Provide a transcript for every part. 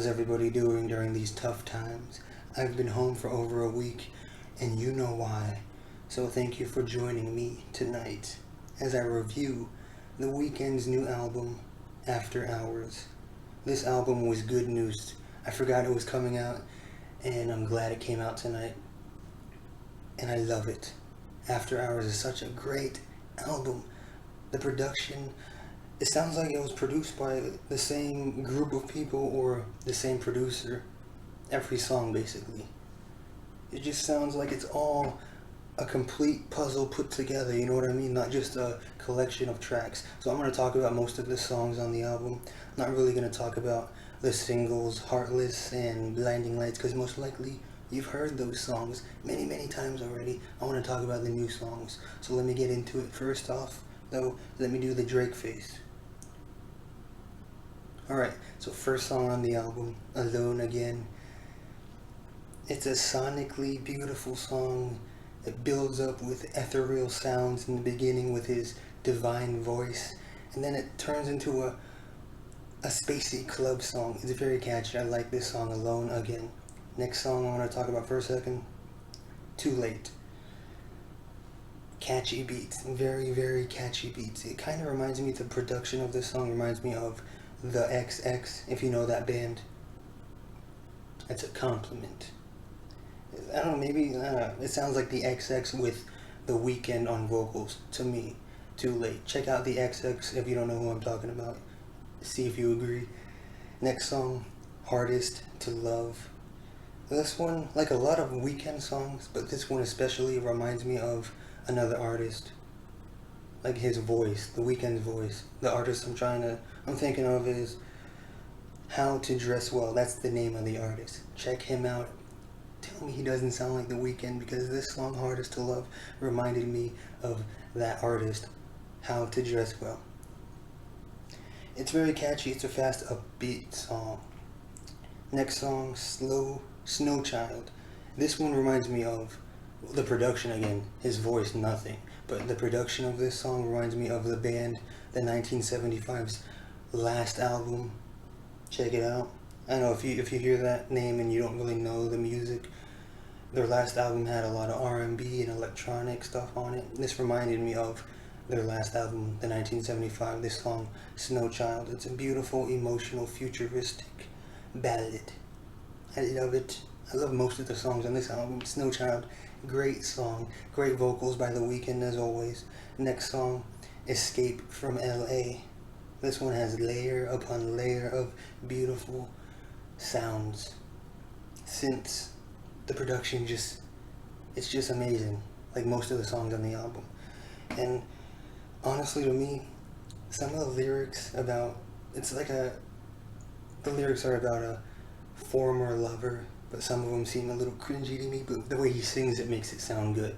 everybody doing during these tough times? I've been home for over a week, and you know why. So thank you for joining me tonight as I review the Weeknd's new album, After Hours. This album was good news. I forgot it was coming out, and I'm glad it came out tonight. And I love it. After Hours is such a great album. The production, it sounds like it was produced by the same group of people or the same producer. Every song, basically. It just sounds like it's all a complete puzzle put together, you know what I mean? Not just a collection of tracks. So I'm going to talk about most of the songs on the album. I'm not really going to talk about the singles, Heartless and Blinding Lights, because most likely you've heard those songs many times already. I want to talk about the new songs. So let me get into it. First off, though, let me do the Drake face. Alright, so first song on the album, Alone Again. It's a sonically beautiful song. It builds up with ethereal sounds in the beginning with his divine voice, and then it turns into a spacey club song. It's very catchy. I like this song, Alone Again. Next song I want to talk about for a second, Too Late. Catchy beats, very catchy beats. It kind of reminds me, the production of this song reminds me of The XX, if you know that band. That's a compliment. I don't know, maybe, it sounds like the XX with the Weeknd on vocals, to me. Too Late. Check out the XX if you don't know who I'm talking about. See if you agree. Next song, Hardest to Love. This one, like a lot of Weeknd songs, but this one especially reminds me of another artist. Like his voice, the Weeknd's voice. The artist I'm thinking of is How to Dress Well. That's the name of the artist. Check him out. Tell me he doesn't sound like the Weeknd, because this song, Hardest to Love, reminded me of that artist, How to Dress Well. It's very catchy. It's a fast, upbeat song. Next song, Snow Child. This one reminds me of the production again. His voice, nothing. But the production of this song reminds me of the band, the 1975's last album. Check it out. I know if you hear that name and you don't really know the music, their last album had a lot of R&B and electronic stuff on it. This reminded me of their last album, the 1975, this song, Snow Child. It's a beautiful, emotional, futuristic ballad. I love it. I love most of the songs on this album. Snow Child, great song. Great vocals by The Weeknd as always. Next song, Escape from LA. This one has layer upon layer of beautiful sounds. Synths. The production it's just amazing. Like most of the songs on the album. And honestly, to me, some of the lyrics the lyrics are about a former lover, but some of them seem a little cringy to me, but the way he sings it makes it sound good.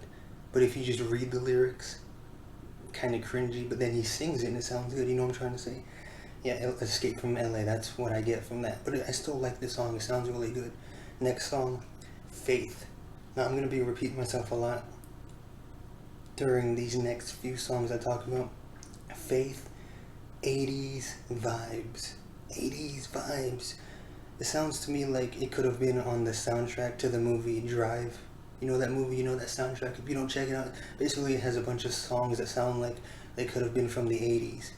But if you just read the lyrics, kind of cringy, but then he sings it and it sounds good, you know what I'm trying to say? Yeah, Escape from LA, that's what I get from that. But I still like this song, it sounds really good. Next song, Faith. Now I'm going to be repeating myself a lot during these next few songs I talk about. Faith, 80s vibes. 80s vibes. It sounds to me like it could have been on the soundtrack to the movie Drive. You know that movie, you know that soundtrack? If you don't check it out, basically it has a bunch of songs that sound like they could have been from the 80s.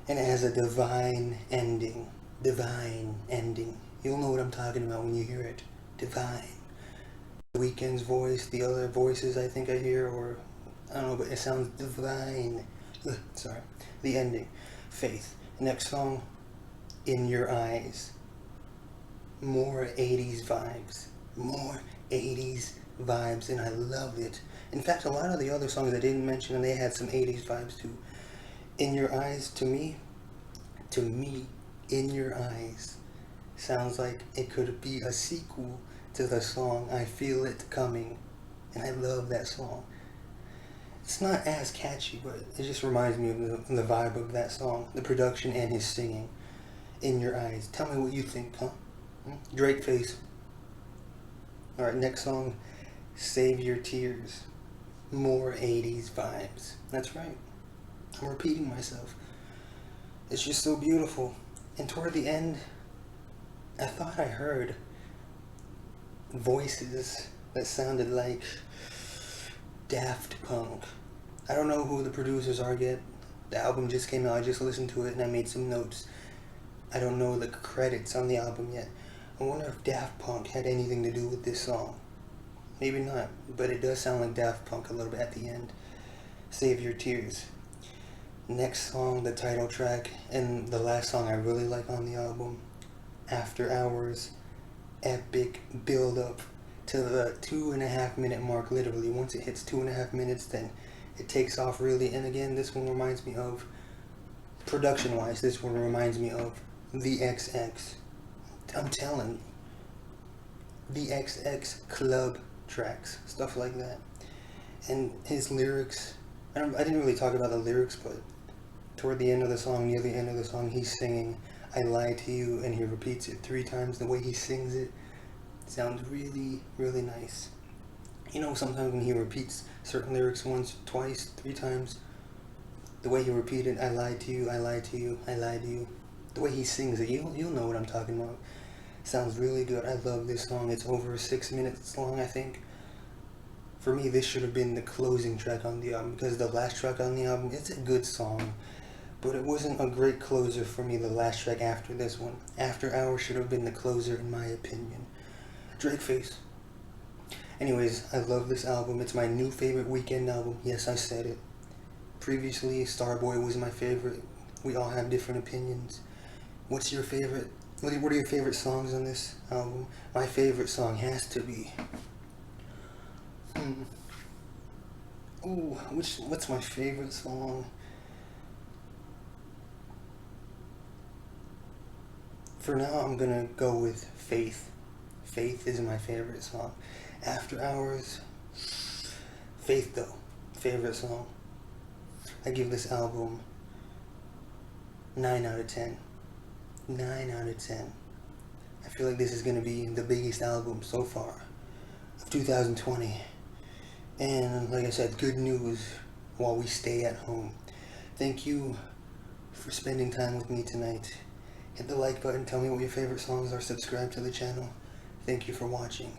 And it has a divine ending. Divine ending. You'll know what I'm talking about when you hear it. Divine. The Weeknd's voice, the other voices I think I hear, or I don't know, but it sounds divine. Sorry. The ending. Faith. Next song, In Your Eyes. More 80s vibes. More 80s vibes, and I love it. In fact, a lot of the other songs I didn't mention, and they had some 80s vibes too. In Your Eyes, to me, In Your Eyes sounds like it could be a sequel to the song I Feel It Coming, and I love that song. It's not as catchy, but it just reminds me of the vibe of that song, the production and his singing. In Your Eyes. Tell me what you think, huh? Drake face. Alright, next song, Save Your Tears. More 80s vibes. That's right. I'm repeating myself. It's just so beautiful. And toward the end, I thought I heard voices that sounded like Daft Punk. I don't know who the producers are yet. The album just came out. I just listened to it and I made some notes. I don't know the credits on the album yet. I wonder if Daft Punk had anything to do with this song. Maybe not, but it does sound like Daft Punk a little bit at the end. Save Your Tears. Next song, the title track, and the last song I really like on the album, After Hours. Epic build up to the 2.5 minute mark. Literally, once it hits 2.5 minutes, then it takes off really. And again, this one reminds me of, production wise, this one reminds me of the XX. I'm telling you, the XX club tracks, stuff like that. And his lyrics, I didn't really talk about the lyrics, but toward the end of the song, near the end of the song, he's singing I lied to you, and he repeats it 3 times. The way he sings it sounds really, really nice. You know, sometimes when he repeats certain lyrics once, twice, 3 times, the way he repeated I lied to you, I lied to you, I lied to you, the way he sings it, you'll know what I'm talking about. Sounds really good. I love this song. It's over 6 minutes long, I think. For me, this should have been the closing track on the album, because the last track on the album, it's a good song, but it wasn't a great closer for me, the last track after this one. After Hours should have been the closer, in my opinion. Drake face. Anyways, I love this album. It's my new favorite Weeknd album. Yes, I said it. Previously, Starboy was my favorite. We all have different opinions. What's your favorite? What are your favorite songs on this album? My favorite song has to be... Ooh, what's my favorite song? For now, I'm gonna go with Faith. Faith is my favorite song. After Hours, Faith though, favorite song. I give this album 9 out of 10. 9 out of 10. I feel like this is gonna be the biggest album so far of 2020. And like I said, good news while we stay at home. Thank you for spending time with me tonight. Hit the like button, tell me what your favorite songs are, subscribe to the channel. Thank you for watching.